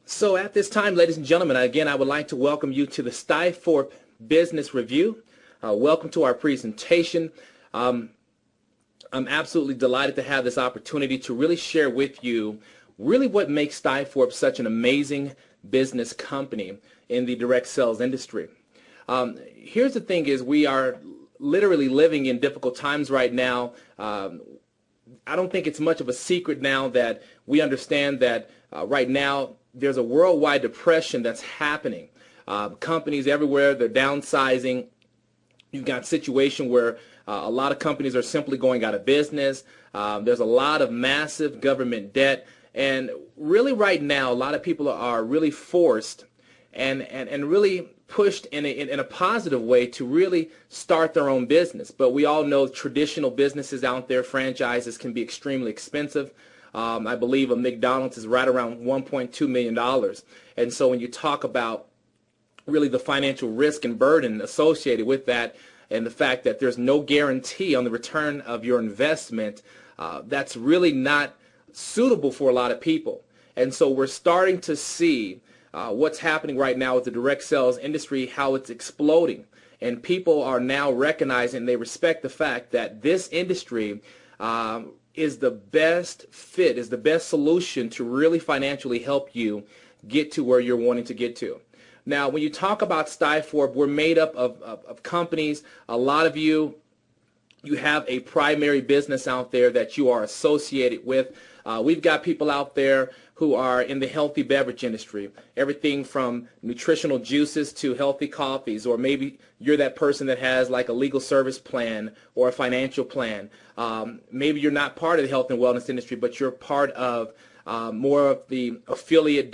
So at this time, ladies and gentlemen, again, I would like to welcome you to the Stiforp Business Review. Welcome to our presentation. I'm absolutely delighted to have this opportunity to really share with you really what makes Stiforp such an amazing business company in the direct sales industry. Here's the thing is we are literally living in difficult times right now. I don't think it's much of a secret now that we understand that right now there's a worldwide depression that's happening. Companies everywhere, they're downsizing. You've got a situation where a lot of companies are simply going out of business. There's a lot of massive government debt. And really right now, a lot of people are really forced and really pushed in a positive way to really start their own business. But we all know traditional businesses out there, franchises, can be extremely expensive. I believe a McDonald's is right around $1.2 million. And so when you talk about really the financial risk and burden associated with that and the fact that there's no guarantee on the return of your investment, that's really not suitable for a lot of people. And so we're starting to see what's happening right now with the direct sales industry, how it's exploding. And people are now recognizing, they respect the fact that this industry is the best fit, is the best solution to really financially help you get to where you're wanting to get to. Now, when you talk about Stiforp, we're made up of companies. A lot of you have a primary business out there that you are associated with. We've got people out there who are in the healthy beverage industry, everything from nutritional juices to healthy coffees, or maybe you're that person that has like a legal service plan or a financial plan. Maybe you're not part of the health and wellness industry, but you're part of more of the affiliate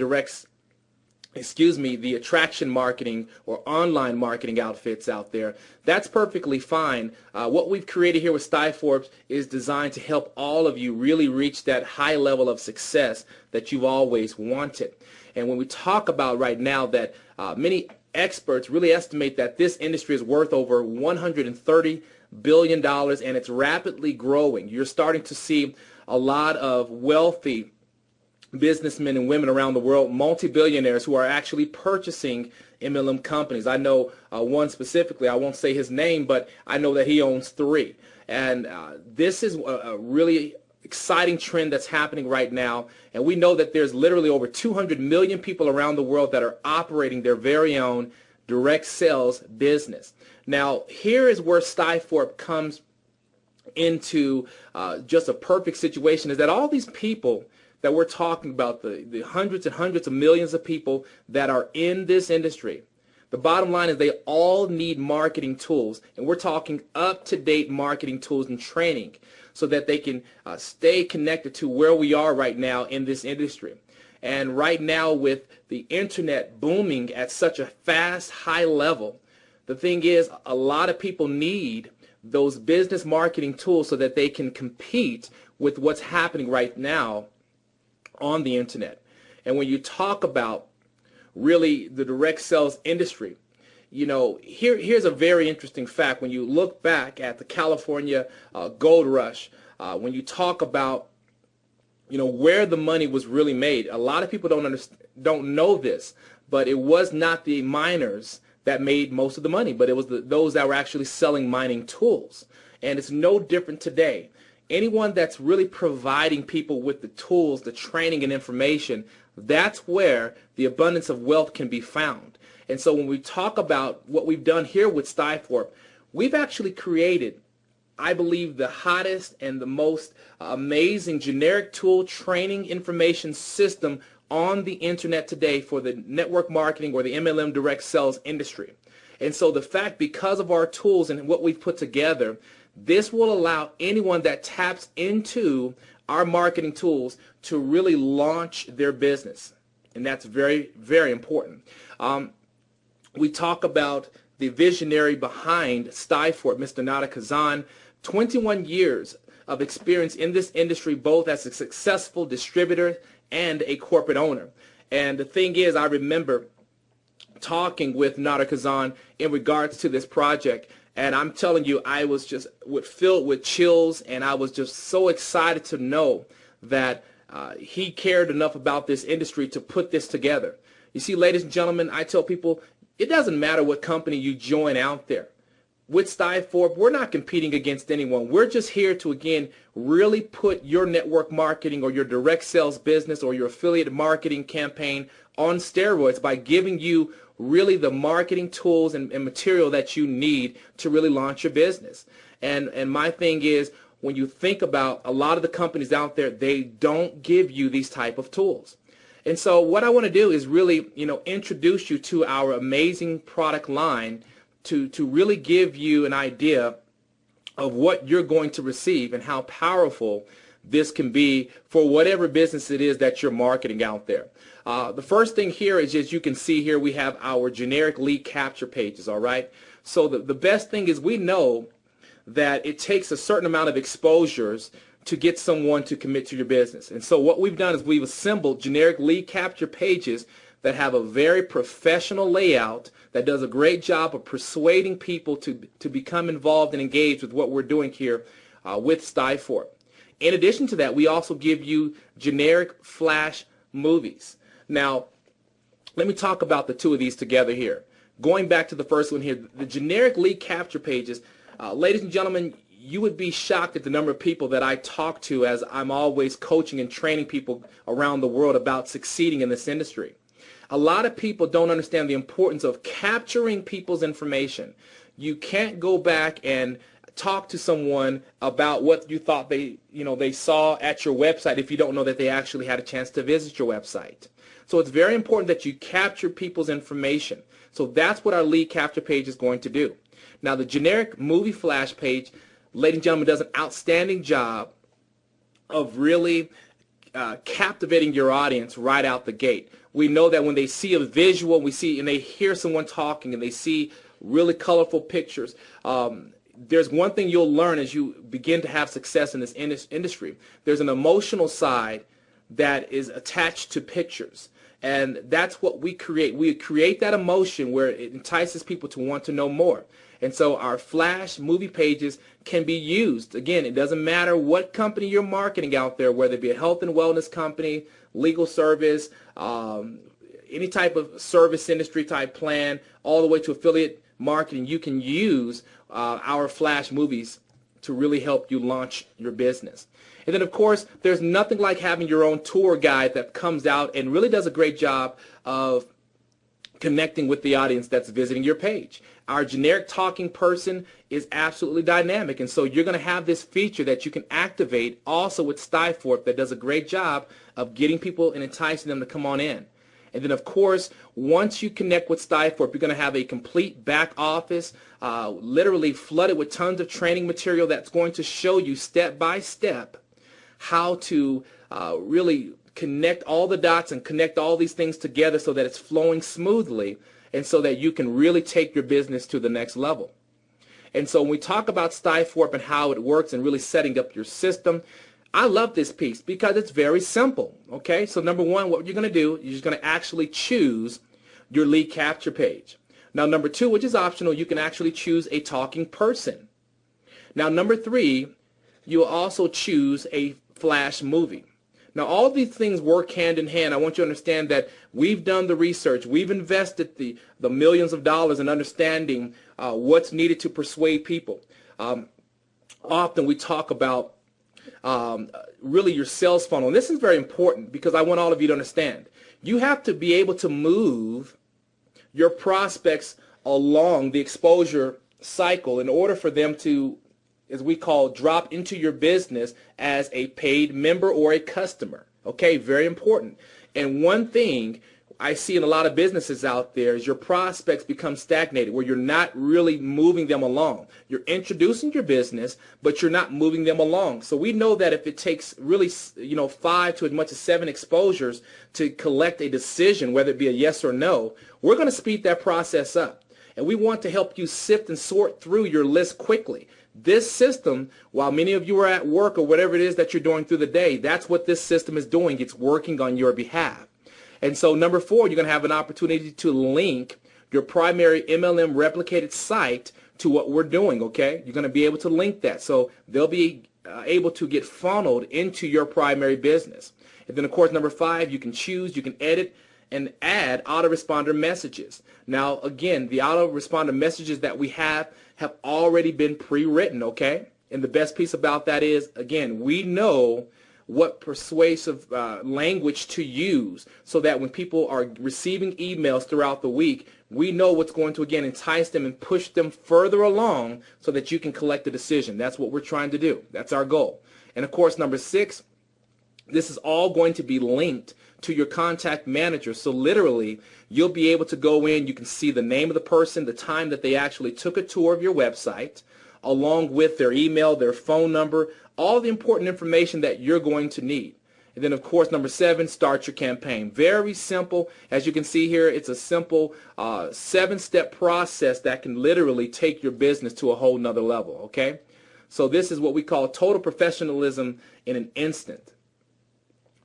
the attraction marketing or online marketing outfits out there. That's perfectly fine. What we've created here with Stiforp is designed to help all of you really reach that high level of success that you've always wanted. And when we talk about right now that many experts really estimate that this industry is worth over $130 billion and it's rapidly growing. You're starting to see a lot of wealthy businessmen and women around the world, multi-billionaires, who are actually purchasing MLM companies. I know one specifically, I won't say his name, but I know that he owns 3. And this is a really exciting trend that's happening right now. And we know that there's literally over 200 million people around the world that are operating their very own direct sales business. Now, here is where Stiforp comes into just a perfect situation, is that all these people that we're talking about, the hundreds and hundreds of millions of people that are in this industry, the bottom line is they all need marketing tools, and we're talking up-to-date marketing tools and training so that they can stay connected to where we are right now in this industry. And right now, with the internet booming at such a fast, high level, the thing is a lot of people need those business marketing tools so that they can compete with what's happening right now on the internet. And when you talk about really the direct sales industry, you know, here's a very interesting fact. When you look back at the California gold rush, when you talk about, you know, where the money was really made, a lot of people don't know this, but it was not the miners that made most of the money, but it was those that were actually selling mining tools. And it's no different today. Anyone that's really providing people with the tools, the training and information, that's where the abundance of wealth can be found. And so when we talk about what we've done here with Stiforp, we've actually created, I believe, the hottest and the most amazing generic tool training information system on the internet today for the network marketing or the MLM direct sales industry. And so the fact, because of our tools and what we've put together, this will allow anyone that taps into our marketing tools to really launch their business. And that's very, very important. We talk about the visionary behind Stiforp, Mr. Nader Kazan, 21 years of experience in this industry, both as a successful distributor and a corporate owner. And the thing is, I remember talking with Nader Kazan in regards to this project, and I'm telling you, I was just filled with chills, and I was just so excited to know that he cared enough about this industry to put this together. You see, ladies and gentlemen, I tell people, it doesn't matter what company you join out there. With Stiforp, we're not competing against anyone. We're just here to, again, really put your network marketing or your direct sales business or your affiliate marketing campaign on steroids by giving you really the marketing tools and material that you need to really launch your business. And my thing is, when you think about a lot of the companies out there, they don't give you these type of tools. And so what I want to do is really, introduce you to our amazing product line to really give you an idea of what you're going to receive and how powerful this can be for whatever business it is that you're marketing out there. The first thing here is, as you can see here, we have our generic lead capture pages, all right? So the best thing is, we know that it takes a certain amount of exposures to get someone to commit to your business. And so what we've done is we've assembled generic lead capture pages that have a very professional layout that does a great job of persuading people to become involved and engaged with what we're doing here with Stiforp. In addition to that, we also give you generic flash movies. Now, let me talk about the two of these together here. Going back to the first one here, the generic lead capture pages, ladies and gentlemen, you would be shocked at the number of people that I talk to as I'm always coaching and training people around the world about succeeding in this industry. A lot of people don't understand the importance of capturing people's information. You can't go back and talk to someone about what you thought they saw at your website if you don't know that they actually had a chance to visit your website. So it's very important that you capture people's information. So that's what our lead capture page is going to do. Now, the generic movie flash page, ladies and gentlemen, does an outstanding job of really captivating your audience right out the gate. We know that when they see a visual, and they hear someone talking, and they see really colorful pictures, there's one thing you'll learn as you begin to have success in this industry. There's an emotional side that is attached to pictures. And that's what we create. We create that emotion where it entices people to want to know more. And so our flash movie pages can be used. Again, it doesn't matter what company you're marketing out there, whether it be a health and wellness company, legal service, any type of service industry type plan, all the way to affiliate marketing. You can use our flash movies to really help you launch your business. And then, of course, there's nothing like having your own tour guide that comes out and really does a great job of connecting with the audience that's visiting your page. Our generic talking person is absolutely dynamic, and so you're going to have this feature that you can activate also with Stiforp that does a great job of getting people and enticing them to come on in. And then, of course, once you connect with Stiforp, you're going to have a complete back office, literally flooded with tons of training material that's going to show you step by step how to really connect all the dots and connect all these things together so that it's flowing smoothly and so that you can really take your business to the next level. And so when we talk about Stiforp and how it works and really setting up your system, I love this piece because it's very simple. Okay, so number one, what you're going to do, you're just going to actually choose your lead capture page. Now, number two, which is optional, you can actually choose a talking person. Now, number three, you'll also choose a flash movie. Now, all these things work hand in hand. I want you to understand that we've done the research. We've invested the millions of dollars in understanding what's needed to persuade people. Often we talk about really your sales funnel. And this is very important because I want all of you to understand. You have to be able to move your prospects along the exposure cycle in order for them to, as we call, drop into your business as a paid member or a customer. Okay, very important. And one thing I see in a lot of businesses out there is your prospects become stagnated, where you're not really moving them along. You're introducing your business, but you're not moving them along. So we know that if it takes really, 5 to as much as 7 exposures to collect a decision, whether it be a yes or no, we're going to speed that process up. And we want to help you sift and sort through your list quickly. This system, while many of you are at work or whatever it is that you're doing through the day, that's what this system is doing. It's working on your behalf. And so number 4, you're going to have an opportunity to link your primary MLM replicated site to what we're doing, okay? You're going to be able to link that. So they'll be able to get funneled into your primary business. And then, of course, number 5, you can choose, you can edit, and add autoresponder messages. Now, again, the autoresponder messages that we have already been pre-written, okay? And the best piece about that is, again, we know what persuasive language to use so that when people are receiving emails throughout the week, we know what's going to, again, entice them and push them further along so that you can collect a decision. That's what we're trying to do. That's our goal. And, of course, number 6, this is all going to be linked to your contact manager. So literally, you'll be able to go in, you can see the name of the person, the time that they actually took a tour of your website, along with their email, their phone number, all the important information that you're going to need. And then, of course, number 7, start your campaign. Very simple. As you can see here, it's a simple 7-step process that can literally take your business to a whole nother level, okay? So this is what we call total professionalism in an instant.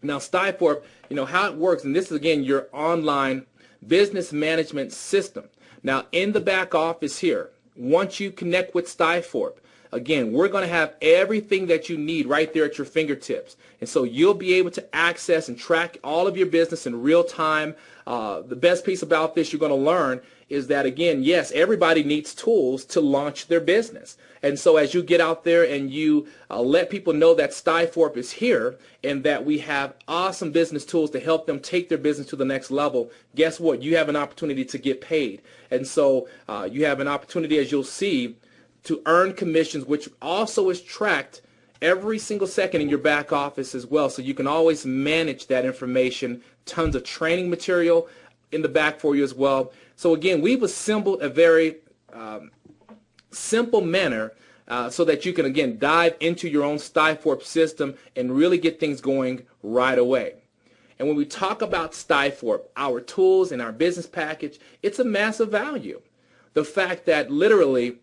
Now, Stiforp, how it works, and this is, again, your online business management system. Now, in the back office here, once you connect with Stiforp, again, we're going to have everything that you need right there at your fingertips. And so you'll be able to access and track all of your business in real time. The best piece about this you're going to learn is that, again, yes, everybody needs tools to launch their business. And so as you get out there and you let people know that Stiforp is here and that we have awesome business tools to help them take their business to the next level, guess what? You have an opportunity to get paid. And so you have an opportunity, as you'll see, to earn commissions, which also is tracked every single second in your back office as well. So you can always manage that information, tons of training material in the back for you as well. So again, we've assembled a very simple manner so that you can, again, dive into your own Stiforp system and really get things going right away. And when we talk about Stiforp, our tools and our business package, it's a massive value. The fact that literally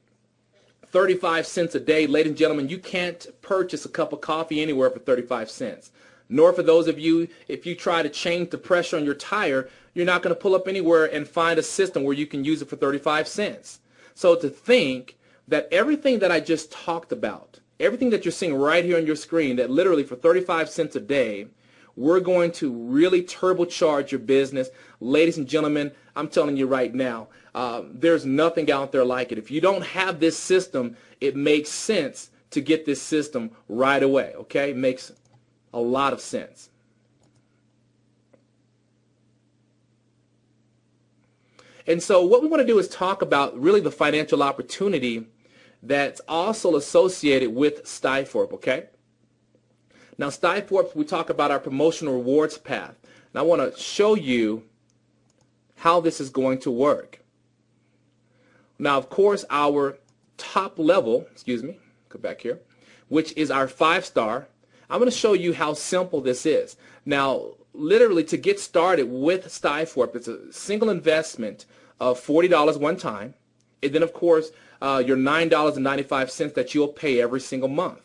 35 cents a day, ladies and gentlemen, you can't purchase a cup of coffee anywhere for 35 cents. Nor for those of you, if you try to change the pressure on your tire, you're not going to pull up anywhere and find a system where you can use it for 35 cents. So to think that everything that I just talked about, everything that you're seeing right here on your screen, that literally for 35 cents a day, we're going to really turbocharge your business. Ladies and gentlemen, I'm telling you right now, there's nothing out there like it. If you don't have this system, it makes sense to get this system right away, okay? It makes a lot of sense. And so what we want to do is talk about really the financial opportunity that's also associated with Stiforp, okay? Now, Stiforp, we talk about our promotional rewards path. And I want to show you how this is going to work. Now, of course, our top level, go back here, which is our 5-star, I'm going to show you how simple this is. Now, literally, to get started with Stiforp, it's a single investment of $40 one time, and then, of course, your $9.95 that you'll pay every single month.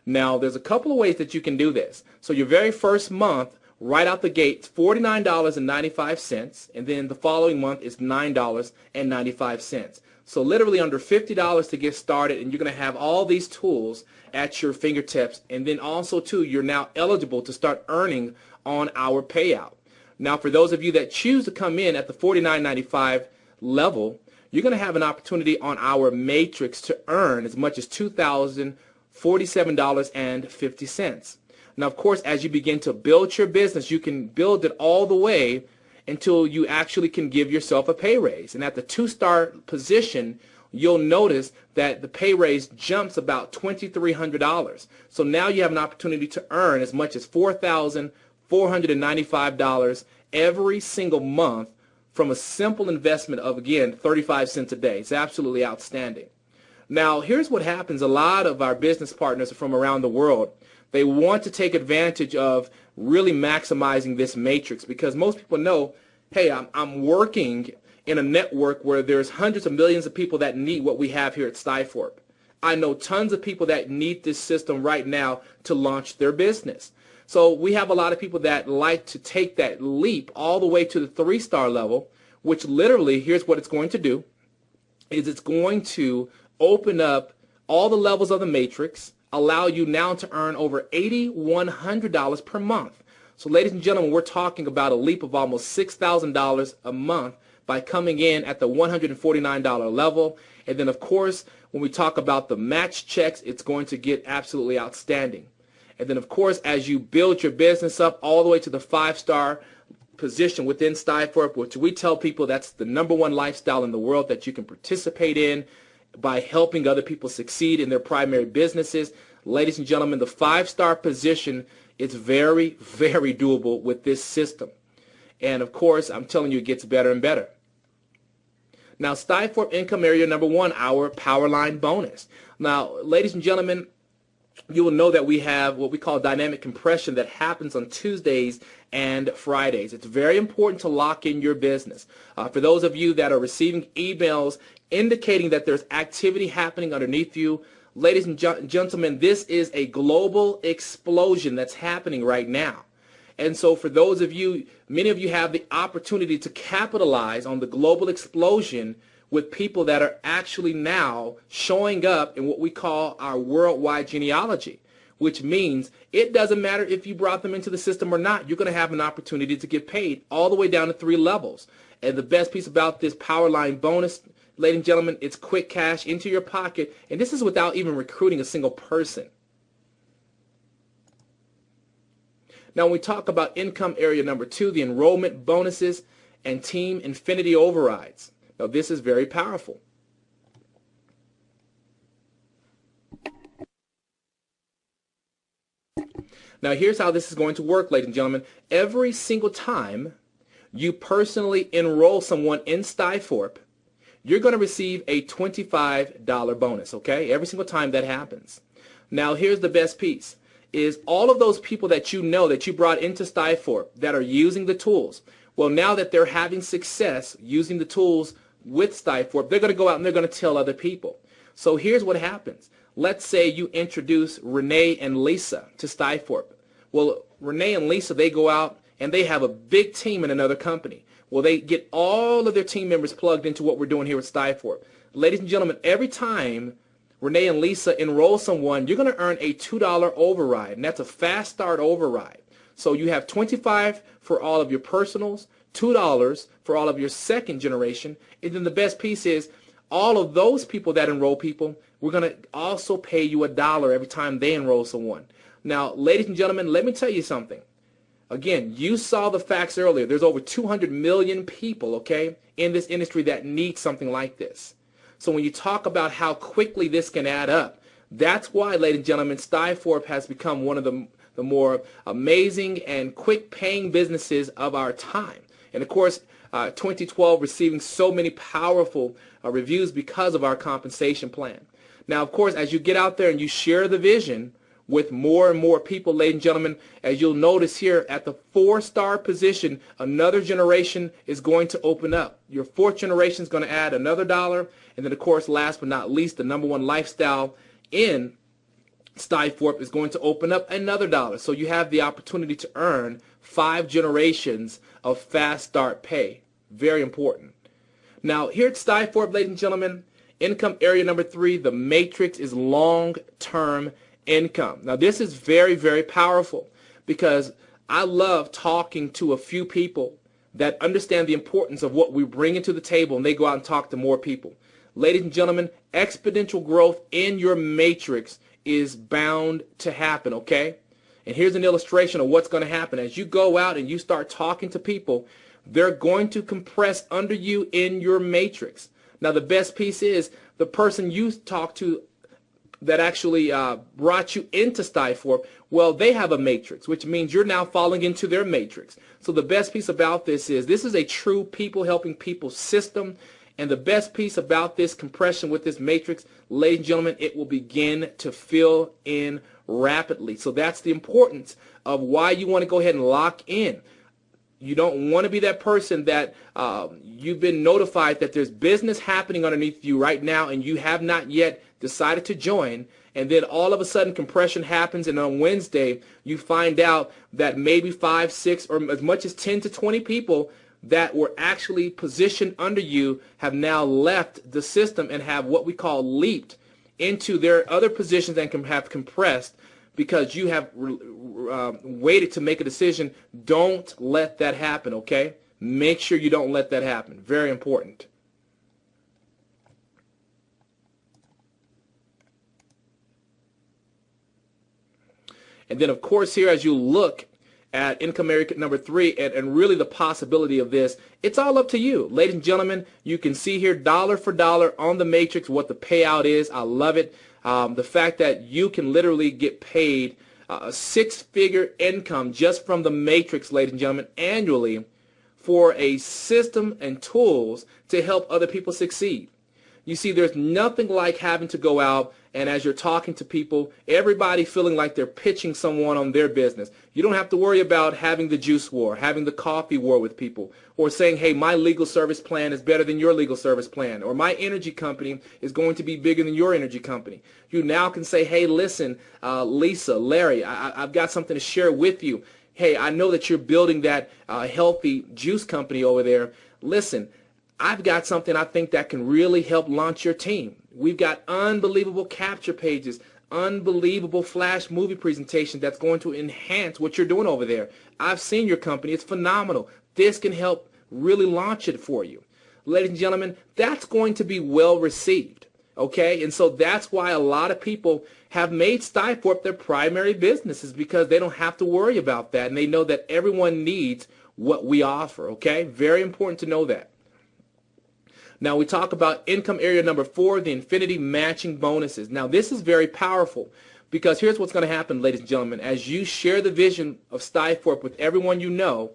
Now, there's a couple of ways that you can do this. So your very first month, right out the gate, $49.95, and then the following month is $9.95. So literally under $50 to get started, and you're going to have all these tools at your fingertips. And then also, too, you're now eligible to start earning on our payout. Now, for those of you that choose to come in at the $49.95 level, you're going to have an opportunity on our matrix to earn as much as $2,047.50. Now, of course, as you begin to build your business, you can build it all the way until you actually can give yourself a pay raise. And at the 2-star position, you'll notice that the pay raise jumps about $2,300. So now you have an opportunity to earn as much as $4,495 every single month from a simple investment of, again, 35 cents a day. It's absolutely outstanding. Now, here's what happens. A lot of our business partners from around the world, they want to take advantage of really maximizing this matrix because most people know, hey, I'm working in a network where there's hundreds of millions of people that need what we have here at Stiforp. I know tons of people that need this system right now to launch their business. So we have a lot of people that like to take that leap all the way to the 3-star level, which literally, here's what it's going to do, is it's going to open up all the levels of the matrix, allow you now to earn over $8,100 per month. So ladies and gentlemen, we're talking about a leap of almost $6,000 a month by coming in at the $149 level. And then of course, when we talk about the match checks, it's going to get absolutely outstanding. And then of course, as you build your business up all the way to the 5-star position within Stiforp, which we tell people that's the #1 lifestyle in the world that you can participate in by helping other people succeed in their primary businesses. Ladies and gentlemen, the 5-star position is very, very doable with this system. And of course, I'm telling you, it gets better and better. Now, Stiforp income area #1, our power line bonus. Now, ladies and gentlemen, you will know that we have what we call dynamic compression that happens on Tuesdays and Fridays. It's very important to lock in your business. For those of you that are receiving emails indicating that there's activity happening underneath you, ladies and gentlemen, this is a global explosion that's happening right now. And so for those of you, many of you have the opportunity to capitalize on the global explosion with people that are actually now showing up in what we call our worldwide genealogy, which means it doesn't matter if you brought them into the system or not, you're going to have an opportunity to get paid all the way down to 3 levels. And the best piece about this power line bonus, ladies and gentlemen, it's quick cash into your pocket, and this is without even recruiting a single person. Now, when we talk about income area #2, the enrollment bonuses and team infinity overrides. Now, this is very powerful. Now, here's how this is going to work, ladies and gentlemen. Every single time you personally enroll someone in Stiforp, you're going to receive a $25 bonus, okay? Every single time that happens. Now, here's the best piece. Is all of those people that you know that you brought into Stiforp that are using the tools, well, now that they're having success using the tools with Stiforp, they're going to go out and they're going to tell other people. So here's what happens. Let's say you introduce Renee and Lisa to Stiforp. Well, Renee and Lisa, they go out and they have a big team in another company. Well, they get all of their team members plugged into what we're doing here at Stiforp. Ladies and gentlemen, every time Renee and Lisa enroll someone, you're going to earn a $2 override, and that's a fast start override. So you have $25 for all of your personals, $2 for all of your second generation, and then the best piece is all of those people that enroll people, we're going to also pay you $1 every time they enroll someone. Now, ladies and gentlemen, let me tell you something. Again, you saw the facts earlier. There's over 200 million people, okay, in this industry that need something like this. So when you talk about how quickly this can add up, that's why, ladies and gentlemen, Stiforp has become one of the more amazing and quick paying businesses of our time. And of course, 2012 receiving so many powerful reviews because of our compensation plan. Now, of course, as you get out there and you share the vision with more and more people, ladies and gentlemen, as you'll notice here at the 4-star position, another generation is going to open up. Your 4th generation is going to add another $1. And then, of course, last but not least, the #1 lifestyle in Stiforp is going to open up another $1. So you have the opportunity to earn 5 generations of fast start pay. Very important. Now, here at Stiforp, ladies and gentlemen, income area #3, the matrix is long-term income. Now, this is very, very powerful because I love talking to a few people that understand the importance of what we bring into the table, and they go out and talk to more people. Ladies and gentlemen, exponential growth in your matrix is bound to happen, okay? And here's an illustration of what's going to happen. As you go out and you start talking to people, they're going to compress under you in your matrix. Now, the best piece is the person you talk to that actually brought you into Stiforp, well, they have a matrix, which means you're now falling into their matrix. So the best piece about this is a true people helping people system. And the best piece about this compression with this matrix, ladies and gentlemen, it will begin to fill in rapidly. So that's the importance of why you want to go ahead and lock in. You don't want to be that person that you've been notified that there's business happening underneath you right now and you have not yet decided to join, and then all of a sudden compression happens, and on Wednesday you find out that maybe 5, 6, or as much as 10 to 20 people that were actually positioned under you have now left the system and have what we call leaped into their other positions and have compressed because you have waited to make a decision. Don't let that happen, okay? Make sure you don't let that happen. Very important. And then, of course, here as you look at income area number 3 and really the possibility of this, it's all up to you. Ladies and gentlemen, you can see here dollar for dollar on the matrix what the payout is. I love it. The fact that you can literally get paid a 6-figure income just from the matrix, ladies and gentlemen, annually for a system and tools to help other people succeed. You see, there's nothing like having to go out and as you're talking to people, everybody feeling like they're pitching someone on their business. You don't have to worry about having the juice war, having the coffee war with people, or saying, hey, my legal service plan is better than your legal service plan, or my energy company is going to be bigger than your energy company. You now can say, hey, listen, Lisa, Larry, I've got something to share with you. Hey, I know that you're building that healthy juice company over there. Listen, I've got something I think that can really help launch your team. We've got unbelievable capture pages, unbelievable flash movie presentation that's going to enhance what you're doing over there. I've seen your company. It's phenomenal. This can help really launch it for you. Ladies and gentlemen, that's going to be well received. Okay? And so that's why a lot of people have made Stiforp their primary businesses, because they don't have to worry about that. And they know that everyone needs what we offer. Okay? Very important to know that. Now we talk about income area number 4, the infinity matching bonuses. Now this is very powerful, because here's what's going to happen, ladies and gentlemen. As you share the vision of Stiforp with everyone you know,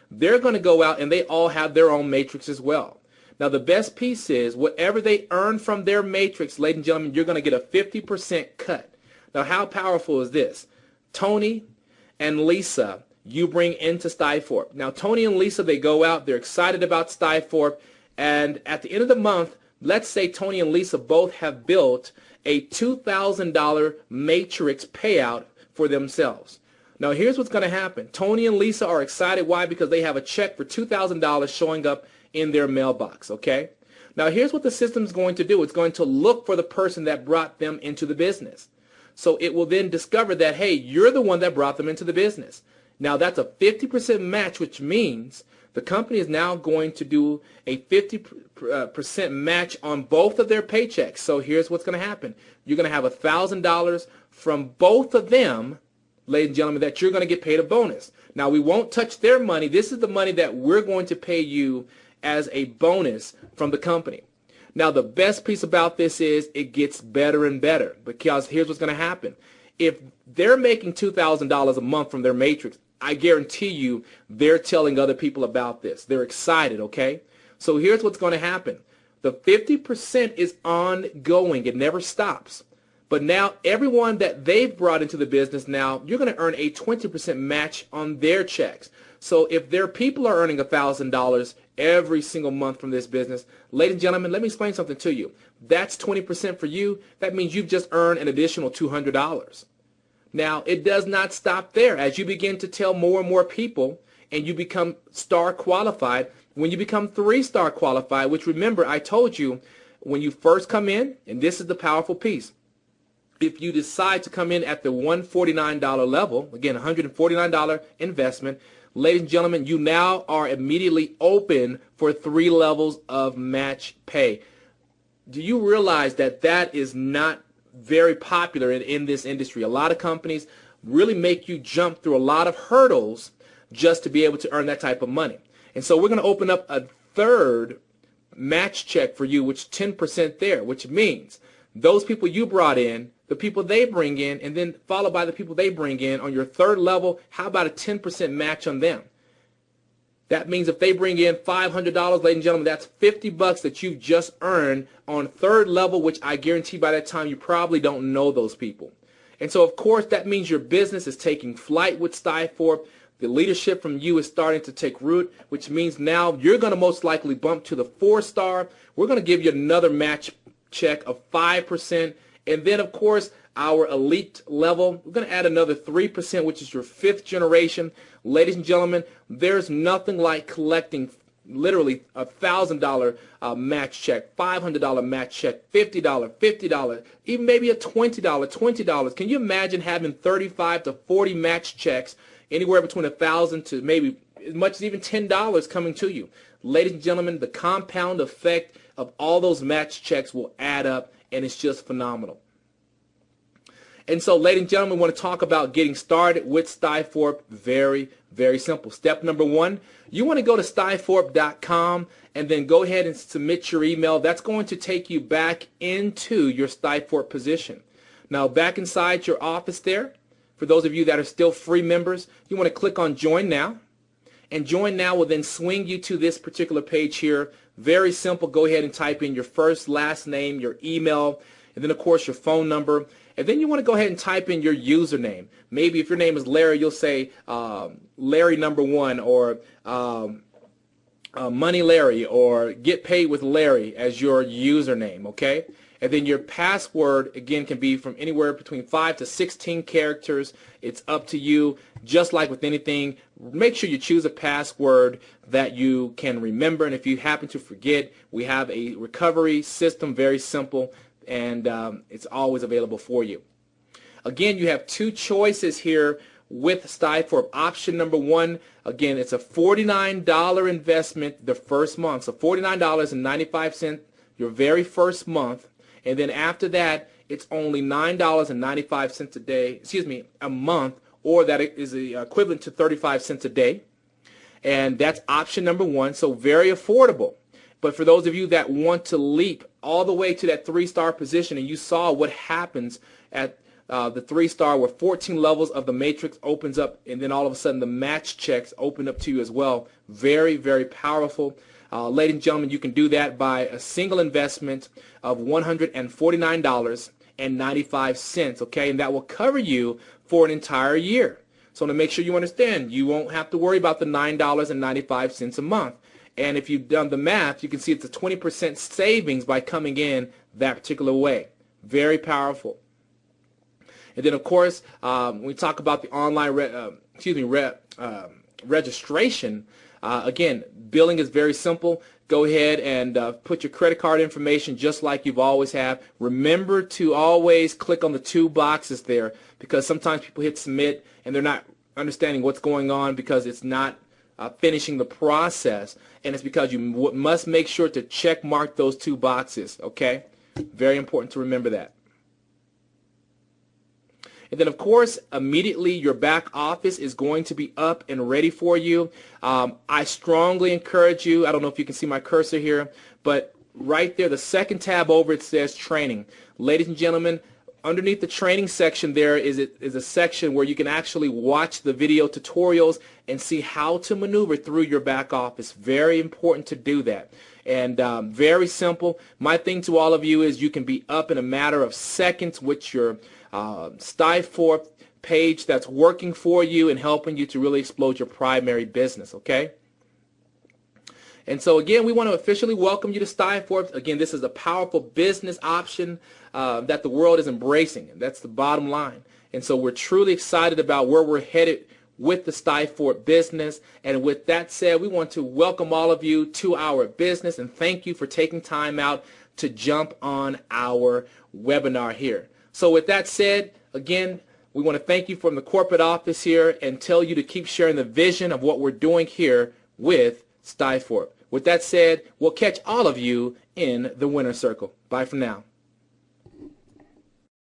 they're going to go out and they all have their own matrix as well. Now the best piece is whatever they earn from their matrix, ladies and gentlemen, you're going to get a 50% cut. Now how powerful is this? Tony and Lisa, you bring into Stiforp. Now Tony and Lisa, they go out, they're excited about Stiforp. And at the end of the month, let's say Tony and Lisa both have built a $2,000 matrix payout for themselves. Now here's what's going to happen. Tony and Lisa are excited. Why? Because they have a check for $2,000 showing up in their mailbox. Okay? Now here's what the system is going to do. It's going to look for the person that brought them into the business. So it will then discover that, hey, you're the one that brought them into the business. Now that's a 50% match, which means the company is now going to do a 50% match on both of their paychecks. So here's what's going to happen. You're going to have $1,000 from both of them, ladies and gentlemen, that you're going to get paid a bonus. Now, we won't touch their money. This is the money that we're going to pay you as a bonus from the company. Now, the best piece about this is it gets better and better, because here's what's going to happen. If they're making $2,000 a month from their matrix, I guarantee you they're telling other people about this. They're excited, okay? So here's what's going to happen. The 50% is ongoing. It never stops. But now everyone that they've brought into the business, now you're going to earn a 20% match on their checks. So if their people are earning $1,000 every single month from this business, ladies and gentlemen, let me explain something to you. That's 20% for you. That means you've just earned an additional $200. Now, it does not stop there. As you begin to tell more and more people and you become star qualified, when you become 3-star qualified, which remember I told you when you first come in, and this is the powerful piece, if you decide to come in at the $149 level, again, $149 investment, ladies and gentlemen, you now are immediately open for 3 levels of match pay. Do you realize that that is not very popular in this industry? A lot of companies really make you jump through a lot of hurdles just to be able to earn that type of money. And so we're going to open up a 3rd match check for you, which 10% there, which means those people you brought in, the people they bring in, and then followed by the people they bring in on your 3rd level, how about a 10% match on them? That means if they bring in $500, ladies and gentlemen, that's $50 that you've just earned on 3rd level, which I guarantee by that time you probably don't know those people. And so, of course, that means your business is taking flight with Stiforp. The leadership from you is starting to take root, which means now you're going to most likely bump to the 4-star. We're going to give you another match check of 5%. And then, of course, our elite level, we're going to add another 3%, which is your 5th generation. Ladies and gentlemen, there's nothing like collecting literally $1,000 match check, $500 match check, $50, $50, even maybe a $20, $20. Can you imagine having 35 to 40 match checks, anywhere between $1,000 to maybe as much as even $10 coming to you? Ladies and gentlemen, the compound effect of all those match checks will add up, and it's just phenomenal. And so, ladies and gentlemen, we want to talk about getting started with Stiforp. Very, very simple. Step number one, you want to go to stiforp.com and then go ahead and submit your email. That's going to take you back into your Stiforp position. Now, back inside your office there, for those of you that are still free members, you want to click on Join Now. And Join Now will then swing you to this particular page here. Very simple. Go ahead and type in your first, last name, your email, and then, of course, your phone number. And then you want to go ahead and type in your username. Maybe if your name is Larry, you'll say Larry number 1, or Money Larry, or Get Paid with Larry as your username, okay? And then your password, again, can be from anywhere between 5 to 16 characters. It's up to you. Just like with anything, make sure you choose a password that you can remember. And if you happen to forget, we have a recovery system, very simple, and it's always available for you. Again, you have two choices here with Stiforp. Option number one, again, it's a $49 investment the first month. So $49.95 your very first month. And then after that, it's only $9.95 a month, or that is equivalent to 35 cents a day. And that's option number one, so very affordable. But for those of you that want to leap all the way to that 3-star position, and you saw what happens at the 3-star, where 14 levels of the matrix opens up, and then all of a sudden the match checks open up to you as well. Very, very powerful. Ladies and gentlemen, you can do that by a single investment of $149.95, okay? And that will cover you for an entire year. So to make sure you understand, you won't have to worry about the $9.95 a month. And if you've done the math, you can see it's a 20% savings by coming in that particular way. Very powerful. And then, of course, when we talk about the online registration, again, billing is very simple. Go ahead and put your credit card information just like you've always have. Remember to always click on the 2 boxes there, because sometimes people hit submit and they're not understanding what's going on because it's not finishing the process, and it's because you must make sure to check mark those 2 boxes, okay? Very important to remember that. And then, of course, immediately your back office is going to be up and ready for you. I strongly encourage you, I don't know if you can see my cursor here, but right there, the second tab over, it says training. Ladies and gentlemen, underneath the training section there is a section where you can actually watch the video tutorials and see how to maneuver through your back office. Very important to do that. And very simple. My thing to all of you is you can be up in a matter of seconds with your Stiforp page that's working for you and helping you to really explode your primary business, okay? And so again, we want to officially welcome you to Stiforp. Again, this is a powerful business option that the world is embracing, and that's the bottom line. And so we're truly excited about where we're headed with the Stiforp business. And with that said, we want to welcome all of you to our business, and thank you for taking time out to jump on our webinar here. So with that said, again, we want to thank you from the corporate office here and tell you to keep sharing the vision of what we're doing here with Stiforp. With that said, we'll catch all of you in the winner's circle. Bye for now.